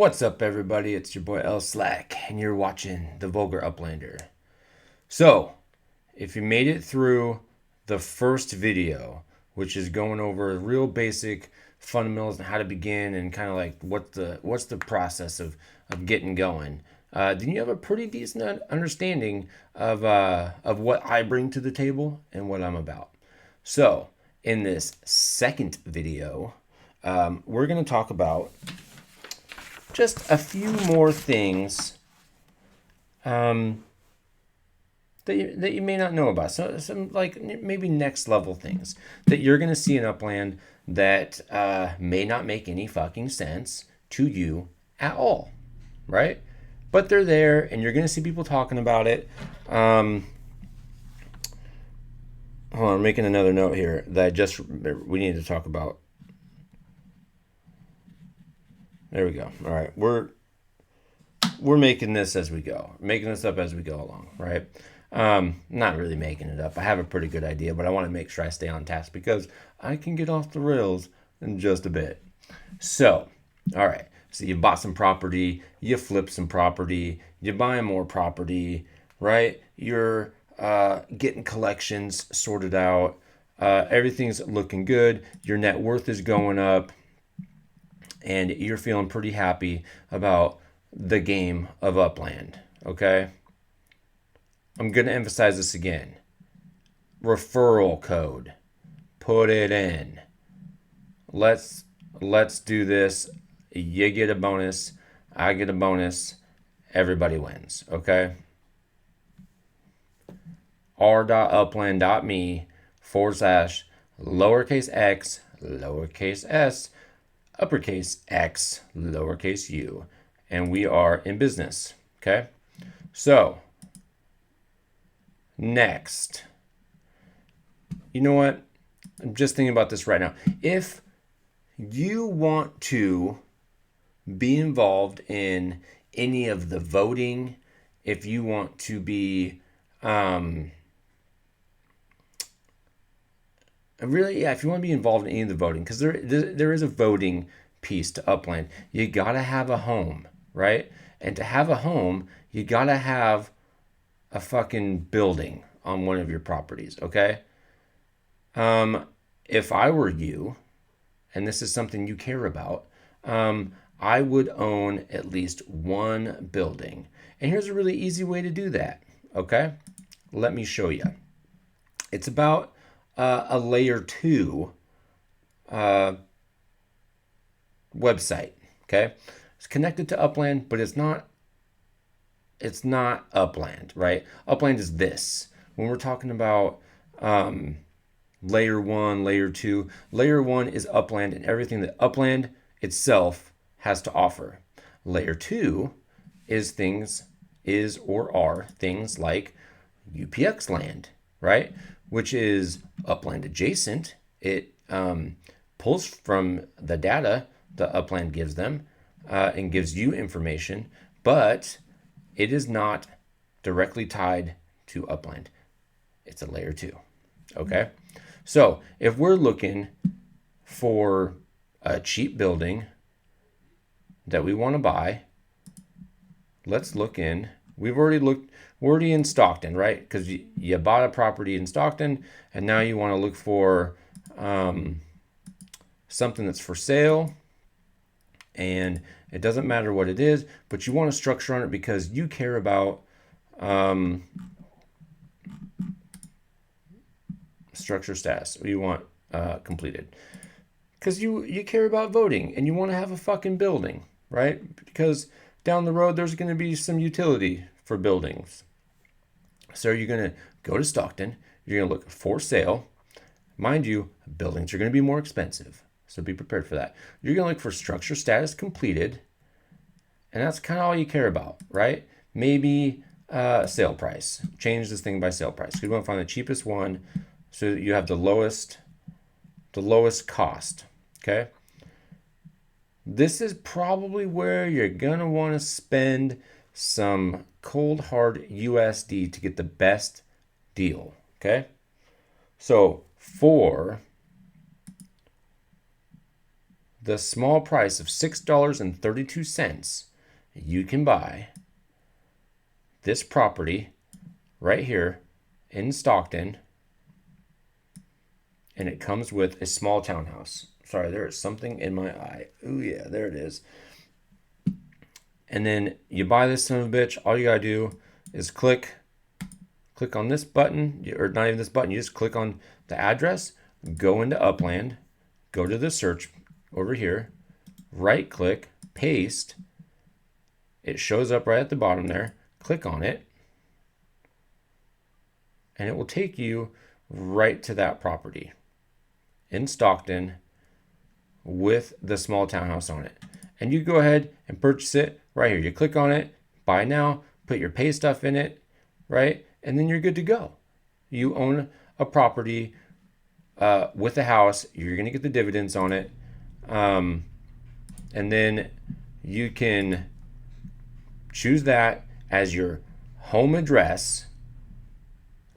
What's up, everybody? It's your boy L Slack, and you're watching the Vulgar Uplander. So, if you made it through the first video, which is going over real basic fundamentals and how to begin and kind of like what's the process of getting going, then you have a pretty decent understanding of what I bring to the table and what I'm about. So, in this second video, we're going to talk about just a few more things that you may not know about. So some like maybe next level things that you're going to see in Upland that may not make any fucking sense to you at all, right? But they're there, and you're going to see people talking about it. Hold on, I'm making another note here that we need to talk about. There we go. All right, we're making this as we go, making this up as we go along, right? Not really making it up. I have a pretty good idea, but I want to make sure I stay on task because I can get off the rails in just a bit. So, all right. So you bought some property, you flip some property, you buy more property, right? You're getting collections sorted out. Everything's looking good. Your net worth is going up, and you're feeling pretty happy about the game of Upland, okay? I'm going to emphasize this again. Referral code. Put it in. Let's do this. You get a bonus. I get a bonus. Everybody wins, okay? r.upland.me/lowercase x, lowercase s, uppercase x, lowercase u. And we are in business, okay? So, next. You know what? I'm just thinking about this right now. If you want to be involved in any of the voting, if you want to be if you want to be involved in any of the voting, because there is a voting piece to Upland. You gotta have a home, right? And to have a home, you gotta have a fucking building on one of your properties, okay? If I were you, and this is something you care about, I would own at least one building. And here's a really easy way to do that, okay? Let me show you. It's about a layer 2 website, okay? It's connected to Upland, but it's not Upland, right? Upland is this. When we're talking about layer 1, layer 2, layer 1 is Upland and everything that Upland itself has to offer. Layer 2 is things like UPX land, right? Which is Upland adjacent. It pulls from the data that Upland gives them and gives you information, but it is not directly tied to Upland. It's a layer 2, okay? So if we're looking for a cheap building that we want to buy, let's look in. We're already in Stockton, right? Because you bought a property in Stockton, and now you want to look for something that's for sale. And it doesn't matter what it is, but you want a structure on it because you care about structure status. You want completed. Because you care about voting and you want to have a fucking building, right? Because down the road there's going to be some utility for buildings. So you're going to go to Stockton. You're going to look for sale. Mind you, buildings are going to be more expensive. So be prepared for that. You're going to look for structure status completed. And that's kind of all you care about, right? Maybe sale price. Change this thing by sale price. You want to find the cheapest one so that you have the lowest cost, okay? This is probably where you're going to want to spend some cold hard USD to get the best deal, okay? So for the small price of $6.32, you can buy this property right here in Stockton, and it comes with a small townhouse. Sorry, there is something in my eye. Oh yeah, there it is. And then you buy this son of a bitch. All you gotta do is click on this button, or not even this button. You just click on the address, go into Upland, go to the search over here, right click, paste. It shows up right at the bottom there. Click on it, and it will take you right to that property in Stockton with the small townhouse on it. And you go ahead and purchase it right here. You click on it, buy now, put your pay stuff in it, right? And then you're good to go. You own a property with a house. You're going to get the dividends on it. And then you can choose that as your home address.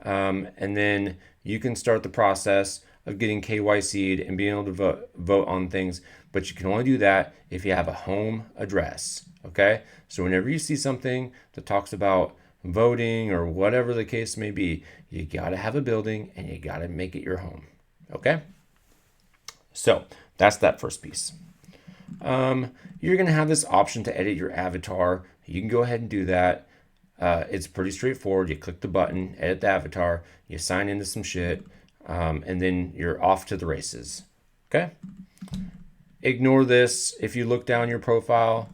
And then you can start the process of getting KYC'd and being able to vote on things. But you can only do that if you have a home address. Okay? So whenever you see something that talks about voting or whatever the case may be, you got to have a building and you got to make it your home. Okay? So that's that first piece. You're going to have this option to edit your avatar. You can go ahead and do that. It's pretty straightforward. You click the button, edit the avatar, you sign into some shit, and then you're off to the races. Okay? Ignore this if you look down your profile.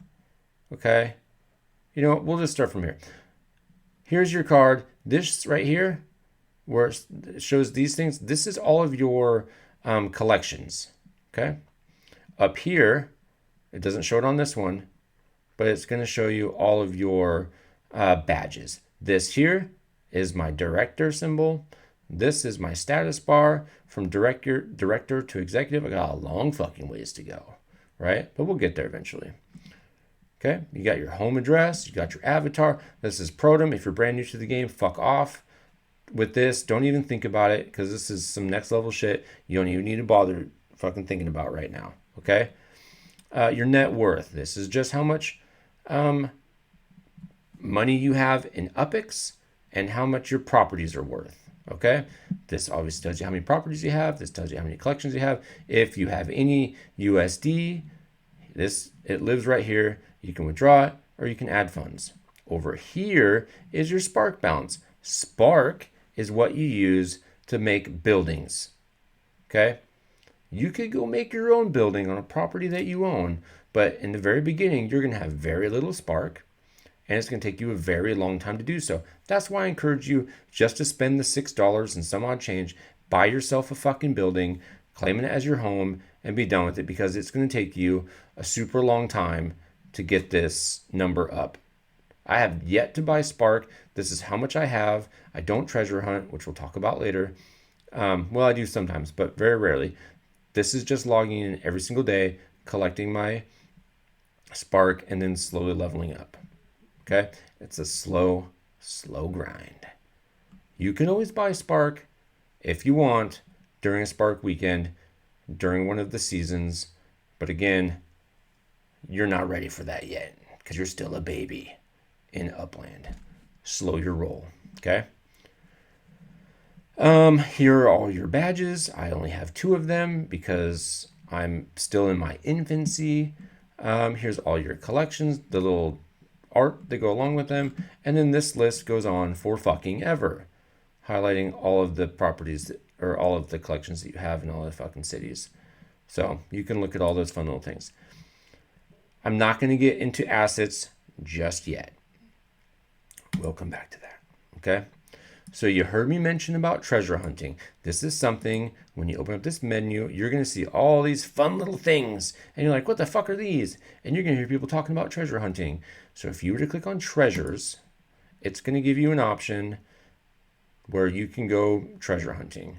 Okay? You know what? We'll just start from here. Here's your card. This right here, where it shows these things, this is all of your collections. Okay? Up here, it doesn't show it on this one, but it's going to show you all of your badges. This here is my director symbol. This is my status bar from director to executive. I got a long fucking ways to go, right? But we'll get there eventually. Okay, you got your home address, you got your avatar. This is Protum. If you're brand new to the game, fuck off with this. Don't even think about it, because this is some next level shit you don't even need to bother fucking thinking about right now. Okay, your net worth. This is just how much money you have in UPIX and how much your properties are worth. Okay, this obviously tells you how many properties you have. This tells you how many collections you have. If you have any USD, it lives right here. You can withdraw it or you can add funds. Over here is your Spark balance. Spark is what you use to make buildings. Okay, you could go make your own building on a property that you own, but in the very beginning, you're going to have very little Spark, and it's going to take you a very long time to do so. That's why I encourage you just to spend the $6 and some odd change, buy yourself a fucking building, claim it as your home, and be done with it, because it's going to take you a super long time to get this number up. I have yet to buy Spark. This is how much I have. I don't treasure hunt, which we'll talk about later. Well, I do sometimes, but very rarely. This is just logging in every single day, collecting my Spark, and then slowly leveling up. Okay? It's a slow grind. You can always buy Spark if you want during a Spark weekend, during one of the seasons. But again, you're not ready for that yet, because you're still a baby in Upland. Slow your roll. Okay? Here are all your badges. I only have 2 of them because I'm still in my infancy. Here's all your collections, the little art that go along with them, and then this list goes on for fucking ever, highlighting all of the properties or all of the collections that you have in all the fucking cities. So you can look at all those fun little things. I'm not going to get into assets just yet. We'll come back to that. Okay? So you heard me mention about treasure hunting. This is something, when you open up this menu, you're going to see all these fun little things. And you're like, what the fuck are these? And you're going to hear people talking about treasure hunting. So if you were to click on treasures, it's going to give you an option where you can go treasure hunting.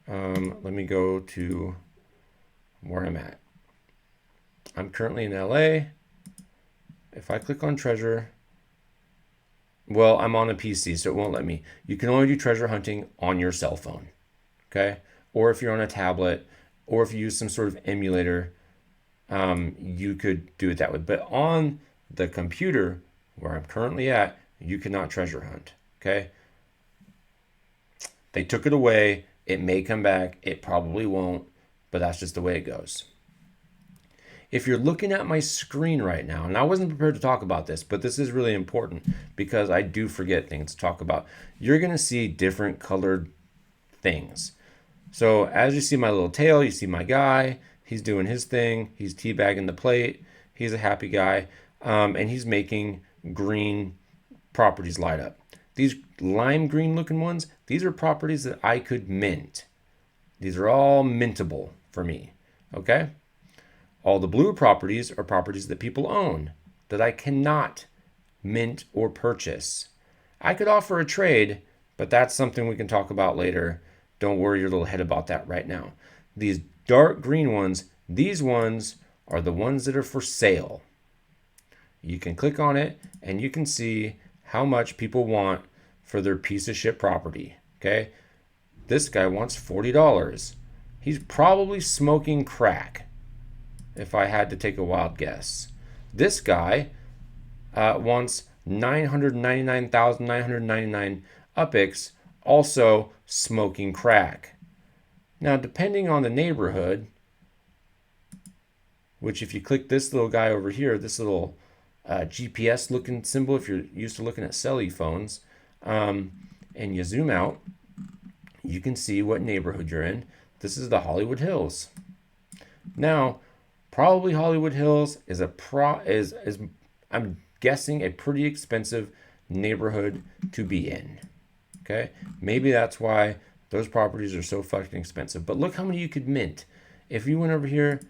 Let me go to where I'm at. I'm currently in LA. If I click on treasure, well, I'm on a PC, so it won't let me. You can only do treasure hunting on your cell phone, okay? Or if you're on a tablet, or if you use some sort of emulator, you could do it that way. But on the computer where I'm currently at, you cannot treasure hunt. Okay. They took it away. It may come back. It probably won't, but that's just the way it goes. If you're looking at my screen right now, and I wasn't prepared to talk about this, but this is really important because I do forget things to talk about. You're going to see different colored things. So as you see my little tail, you see my guy. He's doing his thing. He's teabagging the plate. He's a happy guy. And he's making green properties light up. These lime green looking ones, these are properties that I could mint. These are all mintable for me. Okay? All the blue properties are properties that people own that I cannot mint or purchase. I could offer a trade, but that's something we can talk about later. Don't worry your little head about that right now. These dark green ones, these ones are the ones that are for sale. You can click on it and you can see how much people want for their piece of shit property. Okay? This guy wants $40. He's probably smoking crack, if I had to take a wild guess. This guy wants 999,999 UPIX, also smoking crack. Now, depending on the neighborhood, which if you click this little guy over here, this little GPS looking symbol, if you're used to looking at cellular phones, and you zoom out, you can see what neighborhood you're in. This is the Hollywood Hills. Now, probably Hollywood Hills is I'm guessing a pretty expensive neighborhood to be in. Okay, maybe that's why those properties are so fucking expensive. But look how many you could mint. If you went over here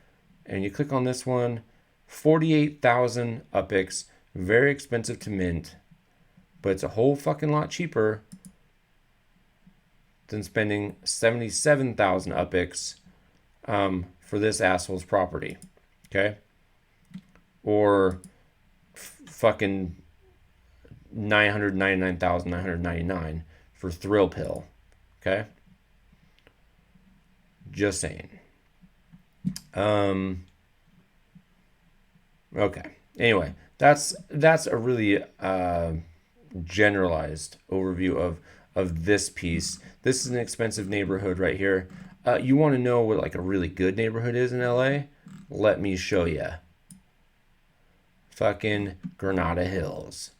and you click on this one, 48,000 UPIX, very expensive to mint, but it's a whole fucking lot cheaper than spending 77,000 UPIX for this asshole's property. Okay, or fucking 999,999 for Thrill Pill. Okay, just saying. Okay. Anyway, that's a really generalized overview of this piece. This is an expensive neighborhood right here. You want to know what like a really good neighborhood is in LA? Let me show you. Fucking Granada Hills.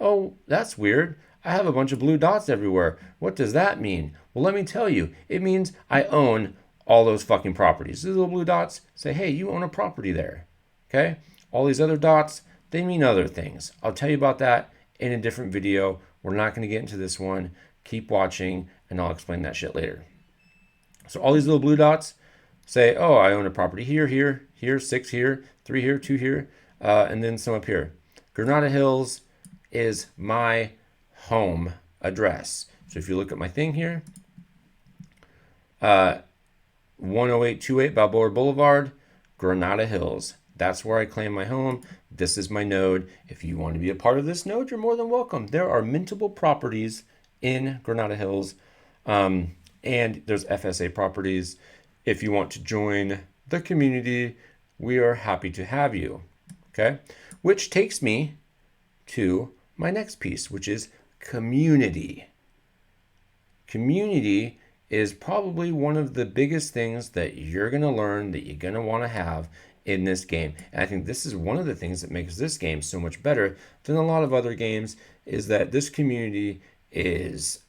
Oh, that's weird. I have a bunch of blue dots everywhere. What does that mean? Well, let me tell you. It means I own all those fucking properties. These little blue dots say, hey, you own a property there. Okay? All these other dots, they mean other things. I'll tell you about that in a different video. We're not going to get into this one. Keep watching, and I'll explain that shit later. So all these little blue dots say, oh, I own a property here, here, here, 6 here, 3 here, 2 here, and then some up here. Granada Hills is my home address. So if you look at my thing here, 10828 Balboa Boulevard, Granada Hills. That's where I claim my home. This is my node. If you want to be a part of this node, you're more than welcome. There are mintable properties in Granada Hills, and there's FSA properties. If you want to join the community, we are happy to have you. Okay? Which takes me to my next piece, which is community. Community is probably one of the biggest things that you're going to learn, that you're going to want to have in this game. And I think this is one of the things that makes this game so much better than a lot of other games, is that this community is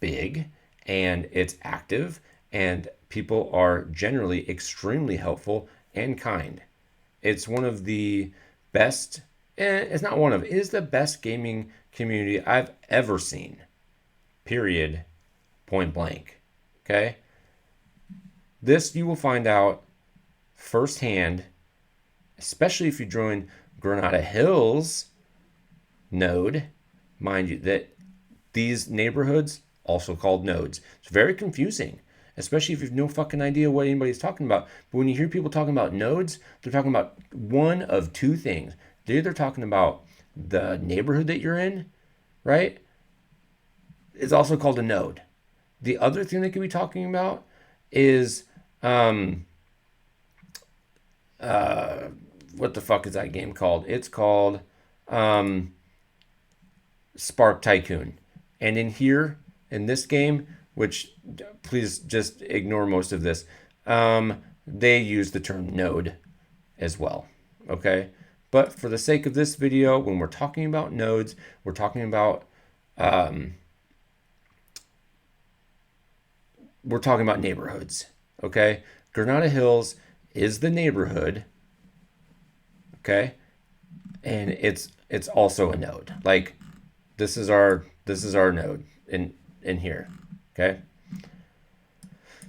big and it's active, and people are generally extremely helpful and kind. It's one of the best, it's not one of, it is the best gaming community I've ever seen. Period. Point blank. Okay? This you will find out firsthand, especially if you join Granada Hills node. Mind you, that these neighborhoods, also called nodes, it's very confusing, especially if you have no fucking idea what anybody's talking about. But when you hear people talking about nodes, they're talking about one of two things. They're either talking about the neighborhood that you're in, right? It's also called a node. The other thing they could be talking about is what the fuck is that game called? It's called Spark Tycoon. And in here, in this game, which please just ignore most of this, they use the term node as well. Okay. But for the sake of this video, when we're talking about nodes, we're talking about neighborhoods. Okay. Granada Hills is the neighborhood. Okay. And it's also a node. Like this is our node in here. Okay.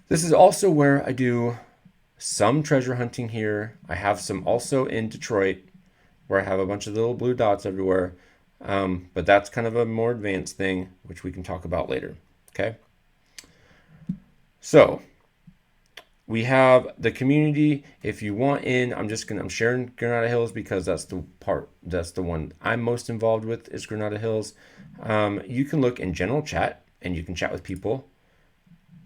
This is also where I do some treasure hunting here. I have some also in Detroit where I have a bunch of little blue dots everywhere. But that's kind of a more advanced thing, which we can talk about later. Okay. So we have the community. If you want in, I'm sharing Granada Hills because that's the one I'm most involved with is Granada Hills. You can look in general chat and you can chat with people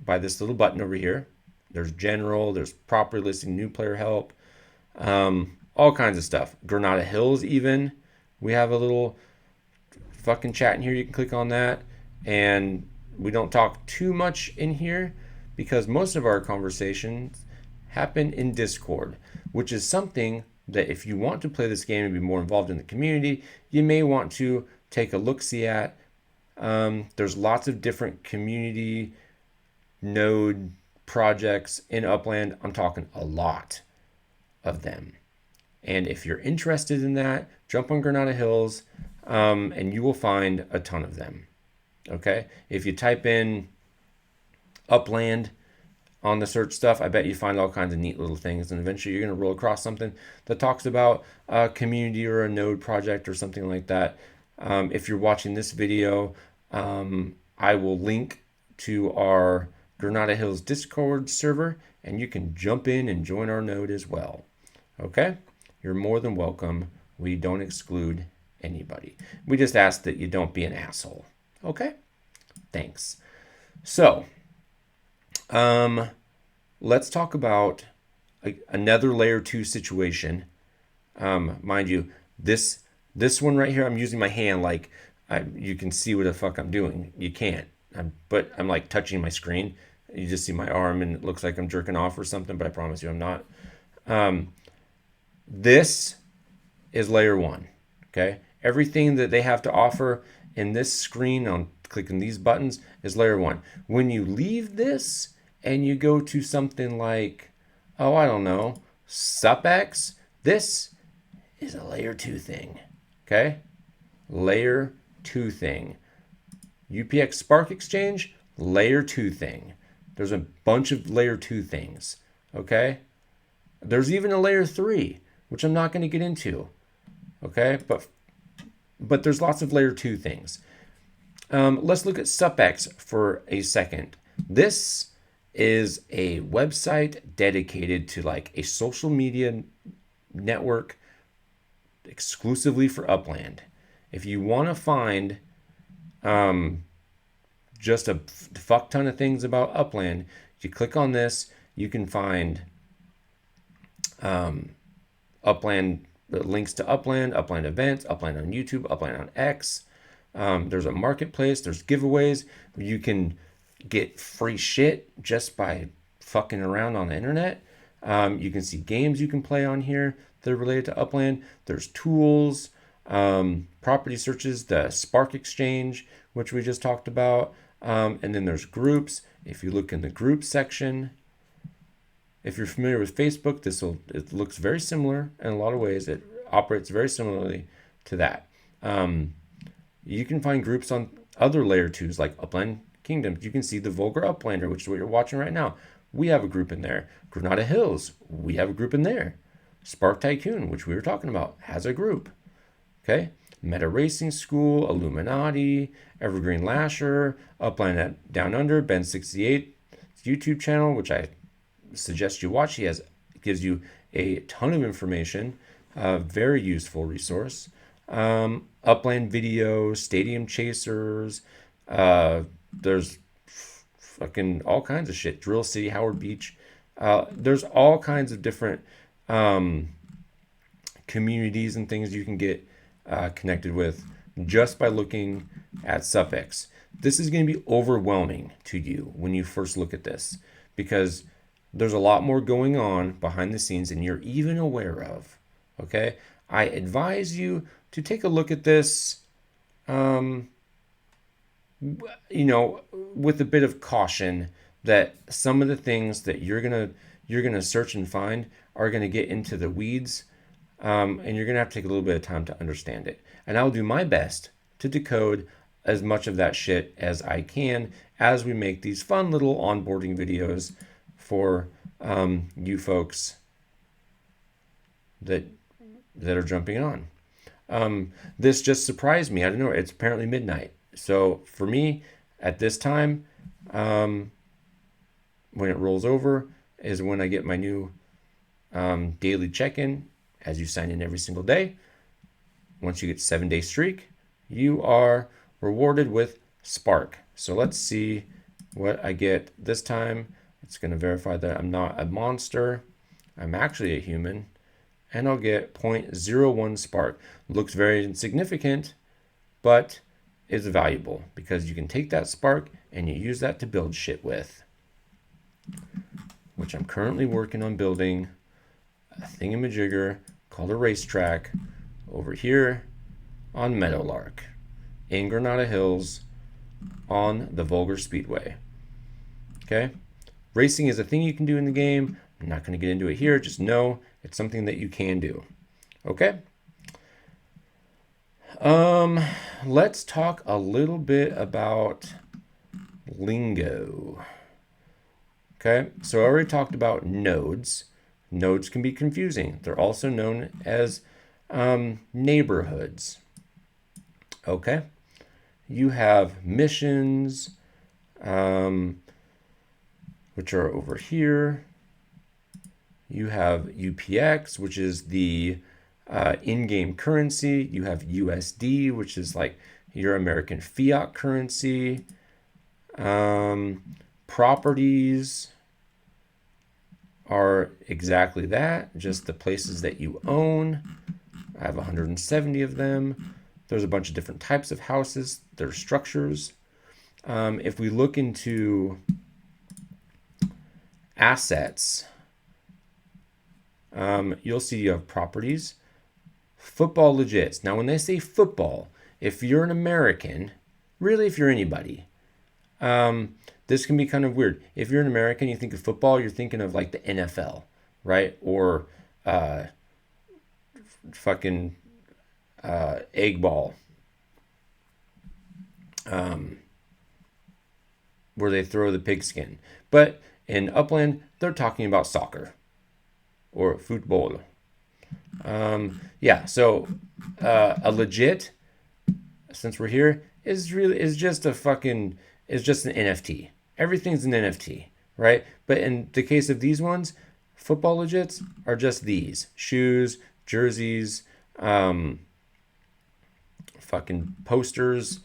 by this little button over here. There's general, there's property listing, new player help, all kinds of stuff. Granada Hills even, we have a little fucking chat in here. You can click on that. And we don't talk too much in here because most of our conversations happen in Discord, which is something that if you want to play this game and be more involved in the community, you may want to take a look-see at. There's lots of different community node projects in Upland. I'm talking a lot of them. And if you're interested in that, jump on Granada Hills and you will find a ton of them. Okay. If you type in Upland on the search stuff, I bet you find all kinds of neat little things. And eventually you're going to roll across something that talks about a community or a node project or something like that. If you're watching this video, I will link to our Granada Hills Discord server, and you can jump in and join our node as well. Okay? You're more than welcome. We don't exclude anybody. We just ask that you don't be an asshole. Okay? Thanks. So, let's talk about another layer 2 situation. Mind you, this one right here, I'm using my hand like you can see what the fuck I'm doing. You can't. But I'm like touching my screen. You just see my arm and it looks like I'm jerking off or something, but I promise you I'm not. This is layer 1. Okay? Everything that they have to offer in this screen on clicking these buttons is layer 1. When you leave this and you go to something like, oh, I don't know, SupX, this is a layer 2 thing. Okay? Layer 2 thing. UPX Spark Exchange, layer 2 thing. There's a bunch of layer 2 things. Okay? There's even a layer 3, which I'm not going to get into. Okay? But there's lots of layer 2 things. Let's look at SupX for a second. This is a website dedicated to like a social media network exclusively for Upland. If you want to find just a fuck ton of things about Upland, you click on this, you can find Upland, links to Upland, Upland events, Upland on YouTube, Upland on X. There's a marketplace, there's giveaways. You can get free shit just by fucking around on the internet. You can see games you can play on here that are related to Upland. There's tools, property searches, the Spark Exchange, which we just talked about. And then there's groups. If you look in the group section, if you're familiar with Facebook, it looks very similar in a lot of ways. It operates very similarly to that. You can find groups on other layer 2s like Upland Kingdoms. You can see the Vulgar Uplander, which is what you're watching right now. We have a group in there. Granada Hills, we have a group in there. Spark Tycoon, which we were talking about, has a group. Okay? Meta Racing School, Illuminati, Evergreen Lasher, Upland Down Under, Ben68 YouTube channel, which I suggest you watch. He gives you a ton of information, very useful resource. Upland Video, Stadium Chasers, there's fucking all kinds of shit. Drill City, Howard Beach. There's all kinds of different communities and things you can get connected with just by looking at suffix. This is going to be overwhelming to you when you first look at this because there's a lot more going on behind the scenes than you're even aware of. Okay? I advise you to take a look at this, with a bit of caution that some of the things that you're gonna search and find are gonna get into the weeds, and you're gonna have to take a little bit of time to understand it. And I'll do my best to decode as much of that shit as I can as we make these fun little onboarding videos for you folks that are jumping on. This just surprised me. I don't know. It's apparently midnight. So for me, at this time, when it rolls over, is when I get my new daily check-in. As you sign in every single day, once you get 7-day streak, you are rewarded with Spark. So let's see what I get this time. It's going to verify that I'm not a monster. I'm actually a human. And I'll get 0.01 Spark. Looks very insignificant, but is valuable because you can take that Spark and you use that to build shit with. Which I'm currently working on building a thingamajigger called a racetrack over here on Meadowlark in Granada Hills on the Vulgar Speedway. Okay? Racing is a thing you can do in the game. I'm not going to get into it here. Just know it's something that you can do. Okay? Let's talk a little bit about lingo. Okay, so I already talked about nodes. Nodes can be confusing. They're also known as neighborhoods. Okay, you have missions, which are over here. You have UPX, which is the in-game currency. You have USD, which is like your American fiat currency. Properties are exactly that, just the places that you own. I have 170 of them. There's a bunch of different types of houses. There's structures. If we look into assets, you'll see you have properties, football legits. Now, when they say football, if you're an American, really if you're anybody, this can be kind of weird. If you're an American, you think of football, you're thinking of like the NFL, right? Or fucking egg ball, where they throw the pigskin. But in Upland, they're talking about soccer or football. Yeah, so a legit, since we're here, is just an NFT. Everything's an NFT, right? But in the case of these ones, football legits are just these shoes, jerseys, fucking posters,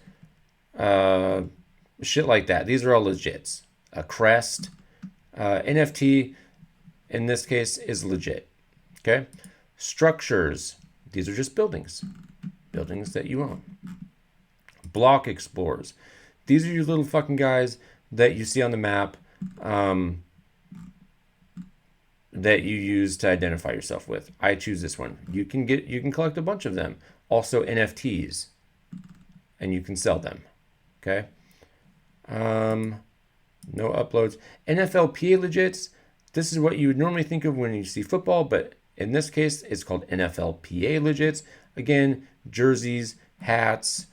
shit like that. These are all legits. A crest, NFT in this case is legit. Okay, structures. These are just buildings that you own. Block explorers. These are your little fucking guys that you see on the map, that you use to identify yourself with. I choose this one. You can collect a bunch of them. Also NFTs, and you can sell them. Okay. No uploads. NFLPA legits. This is what you would normally think of when you see football, but in this case, it's called NFLPA legits. Again, jerseys, hats.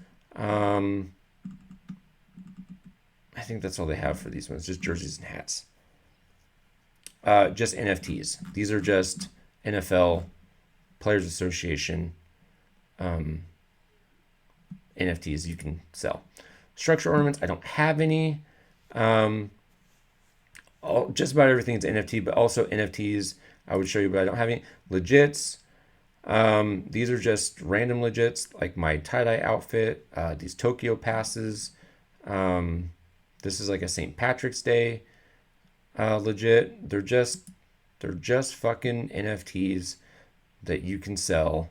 I think that's all they have for these ones, just jerseys and hats. Just NFTs. These are just NFL Players Association NFTs you can sell. Structure ornaments, I don't have any. Just about everything is NFT, but also NFTs I would show you, but I don't have any. Legits. These are just random legits, like my tie-dye outfit, these Tokyo passes. This is like a St. Patrick's Day legit. They're They're just fucking NFTs that you can sell,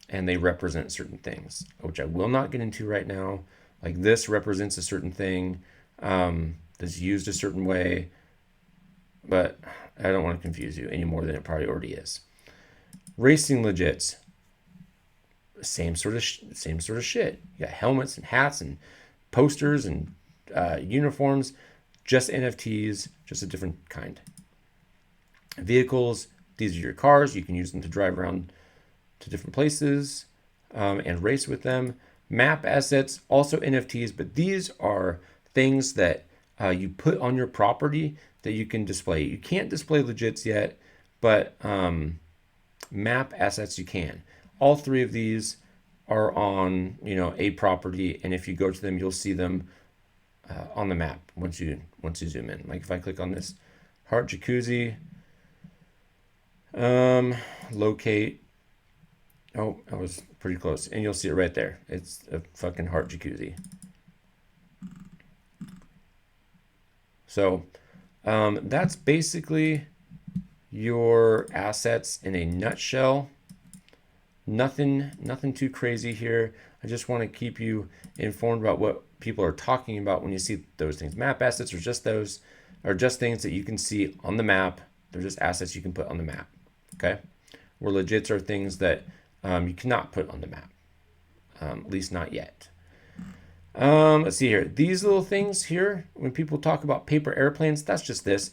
and they represent certain things, which I will not get into right now. Like this represents a certain thing that's used a certain way, but I don't want to confuse you any more than it probably already is. Racing legits, same sort of shit. You got helmets and hats and posters and uniforms, just NFTs, just a different kind. Vehicles, these are your cars. You can use them to drive around to different places and race with them. Map assets, also NFTs, but these are things that you put on your property that you can display. You can't display legits yet, but map assets you can. All three of these are on a property, and if you go to them, you'll see them on the map once you zoom in. Like if I click on this heart jacuzzi, locate. Oh, I was pretty close, and you'll see it right there. It's a fucking heart jacuzzi. So that's basically your assets in a nutshell. Nothing too crazy here. I just want to keep you informed about what people are talking about when you see those things. Map assets are just things that you can see on the map. They're just assets you can put on the map. Okay, where legits are things that you cannot put on the map, at least not yet. Let's see here. These little things here, when people talk about paper airplanes, that's just this.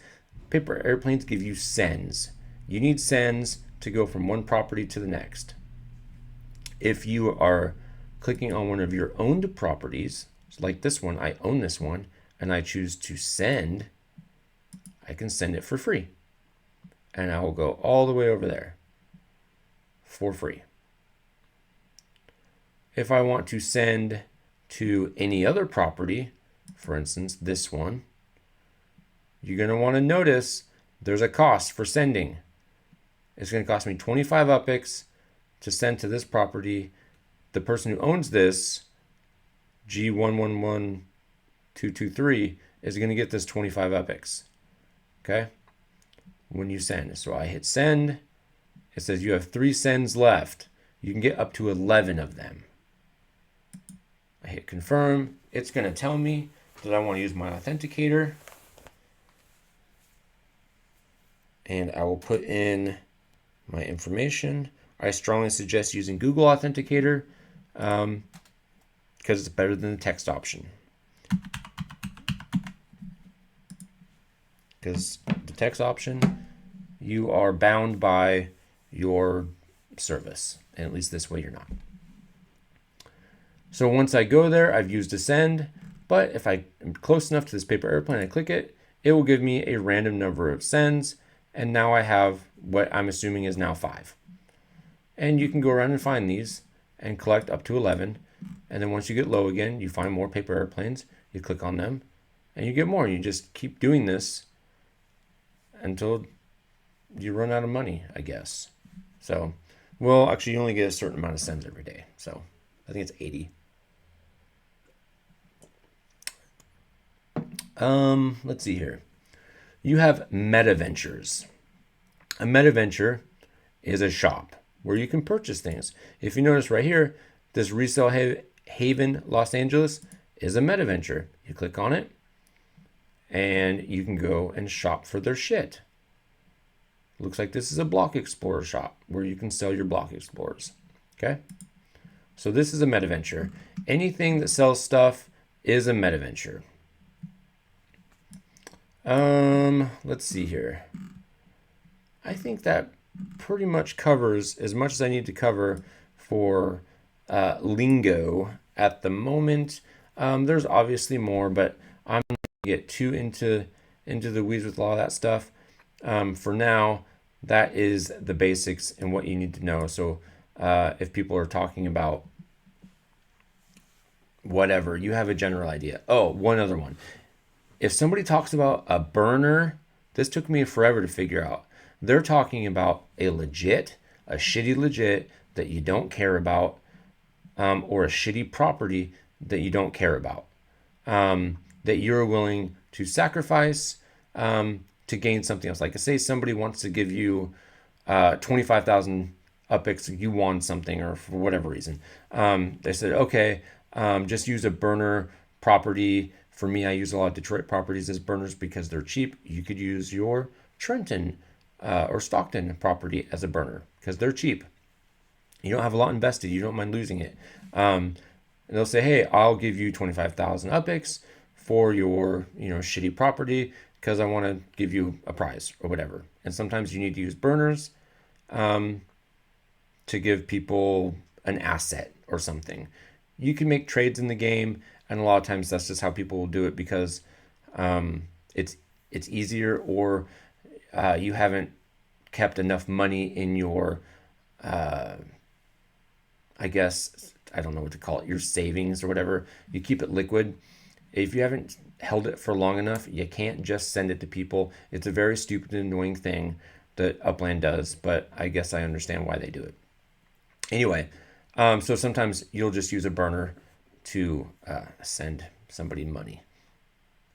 Paper airplanes give you sends. You need sends to go from one property to the next. If you are clicking on one of your owned properties, like this one, I own this one, and I choose to send, I can send it for free. And I will go all the way over there for free. If I want to send to any other property, for instance, this one, you're going to want to notice there's a cost for sending. It's going to cost me 25 UPIX to send to this property. The person who owns this, G111223, is going to get this 25 UPIX. Okay? When you send. So I hit send. It says you have 3 sends left. You can get up to 11 of them. I hit confirm. It's going to tell me that I want to use my authenticator. And I will put in my information. I strongly suggest using Google Authenticator because it's better than the text option. Because the text option, you are bound by your service. And at least this way you're not. So once I go there, I've used a send. But if I am close enough to this paper airplane and I click it, it will give me a random number of sends. And now I have what I'm assuming is now 5. And you can go around and find these and collect up to 11. And then once you get low again, you find more paper airplanes. You click on them and you get more. You just keep doing this until you run out of money, I guess. So, well, actually, you only get a certain amount of sends every day. So I think it's 80. Let's see here. You have meta ventures. A meta venture is a shop where you can purchase things. If you notice right here, this Resale Haven Los Angeles is a meta venture. You click on it and you can go and shop for their shit. Looks like this is a Block Explorer shop where you can sell your Block Explorers. Okay? So this is a meta venture. Anything that sells stuff is a meta venture. Let's see here. I think that pretty much covers as much as I need to cover for lingo at the moment. There's obviously more, but I'm not going to get too into the weeds with a lot of that stuff. For now, that is the basics and what you need to know. So if people are talking about whatever, you have a general idea. Oh, one other one. If somebody talks about a burner, this took me forever to figure out. They're talking about a shitty legit that you don't care about, or a shitty property that you don't care about, that you're willing to sacrifice to gain something else. Like say somebody wants to give you 25,000 UpX, you won something or for whatever reason. They said, okay, just use a burner property. For me, I use a lot of Detroit properties as burners because they're cheap. You could use your Trenton or Stockton property as a burner because they're cheap. You don't have a lot invested. You don't mind losing it. And they'll say, hey, I'll give you 25,000 UpX for your, shitty property because I want to give you a prize or whatever. And sometimes you need to use burners to give people an asset or something. You can make trades in the game, and a lot of times that's just how people will do it because it's easier, or you haven't kept enough money in your, I guess, I don't know what to call it, your savings or whatever. You keep it liquid. If you haven't held it for long enough, you can't just send it to people. It's a very stupid and annoying thing that Upland does, but I guess I understand why they do it. Anyway, so sometimes you'll just use a burner to send somebody money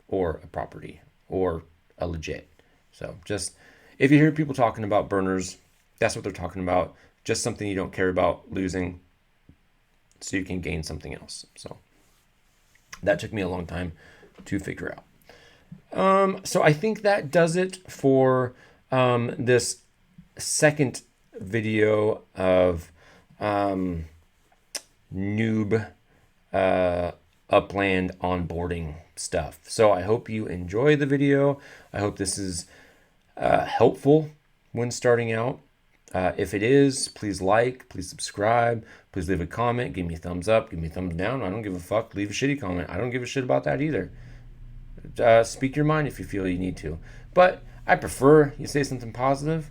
or a property or a legit. So just if you hear people talking about burners, that's what they're talking about. Just something you don't care about losing so you can gain something else. So that took me a long time to figure out. So I think that does it for this second video of noob Upland onboarding stuff. So I hope you enjoy the video. I hope this is helpful when starting out. If it is, please like, please subscribe, please leave a comment, give me a thumbs up, give me a thumbs down. I don't give a fuck. Leave a shitty comment. I don't give a shit about that either. Speak your mind if you feel you need to. But I prefer you say something positive.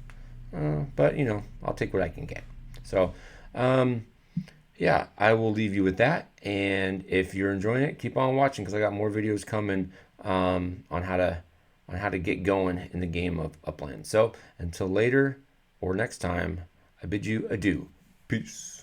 But, I'll take what I can get. So, yeah, I will leave you with that. And if you're enjoying it, keep on watching because I got more videos coming on how to get going in the game of Upland. So until later or next time, I bid you adieu. Peace.